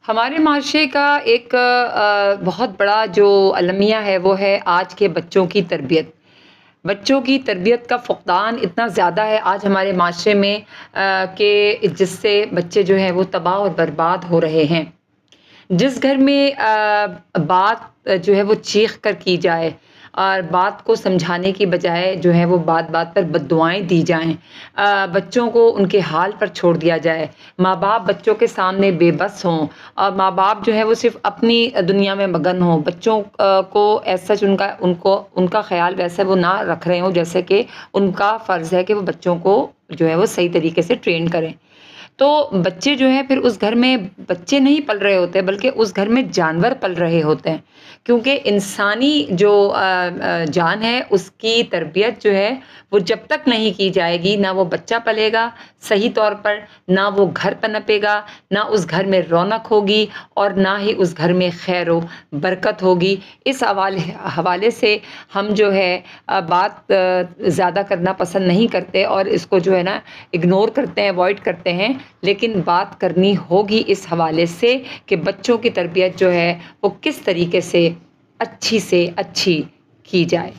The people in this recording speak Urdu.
ہمارے معاشرے کا ایک بہت بڑا جو المیہ ہے وہ ہے آج کے بچوں کی تربیت۔ بچوں کی تربیت کا فقدان اتنا زیادہ ہے آج ہمارے معاشرے میں کہ جس سے بچے جو ہیں وہ تباہ اور برباد ہو رہے ہیں۔ جس گھر میں بات جو ہے وہ چیخ کر کی جائے اور بات کو سمجھانے کی بجائے جو ہے وہ بات بات پر بد دعائیں دی جائیں، بچوں کو ان کے حال پر چھوڑ دیا جائے، ماں باپ بچوں کے سامنے بے بس ہوں اور ماں باپ جو ہے وہ صرف اپنی دنیا میں مگن ہوں، بچوں کو ایسا ان کا خیال ویسے وہ نہ رکھ رہے ہوں جیسے کہ ان کا فرض ہے کہ وہ بچوں کو جو ہے وہ صحیح طریقے سے ٹرین کریں۔ تو بچے جو ہیں پھر اس گھر میں بچے نہیں پل رہے ہوتے بلکہ اس گھر میں جانور پل رہے ہوتے ہیں، کیونکہ انسانی جو جان ہے اس کی تربیت جو ہے وہ جب تک نہیں کی جائے گی نہ وہ بچہ پلے گا صحیح طور پر، نہ وہ گھر پنپے گا، نہ اس گھر میں رونق ہوگی اور نہ ہی اس گھر میں خیر و برکت ہوگی۔ اس حوالے سے ہم جو ہے بات زیادہ کرنا پسند نہیں کرتے اور اس کو جو ہے نا اگنور کرتے ہیں، اوائڈ کرتے ہیں، لیکن بات کرنی ہوگی اس حوالے سے کہ بچوں کی تربیت جو ہے وہ کس طریقے سے اچھی کی جائے۔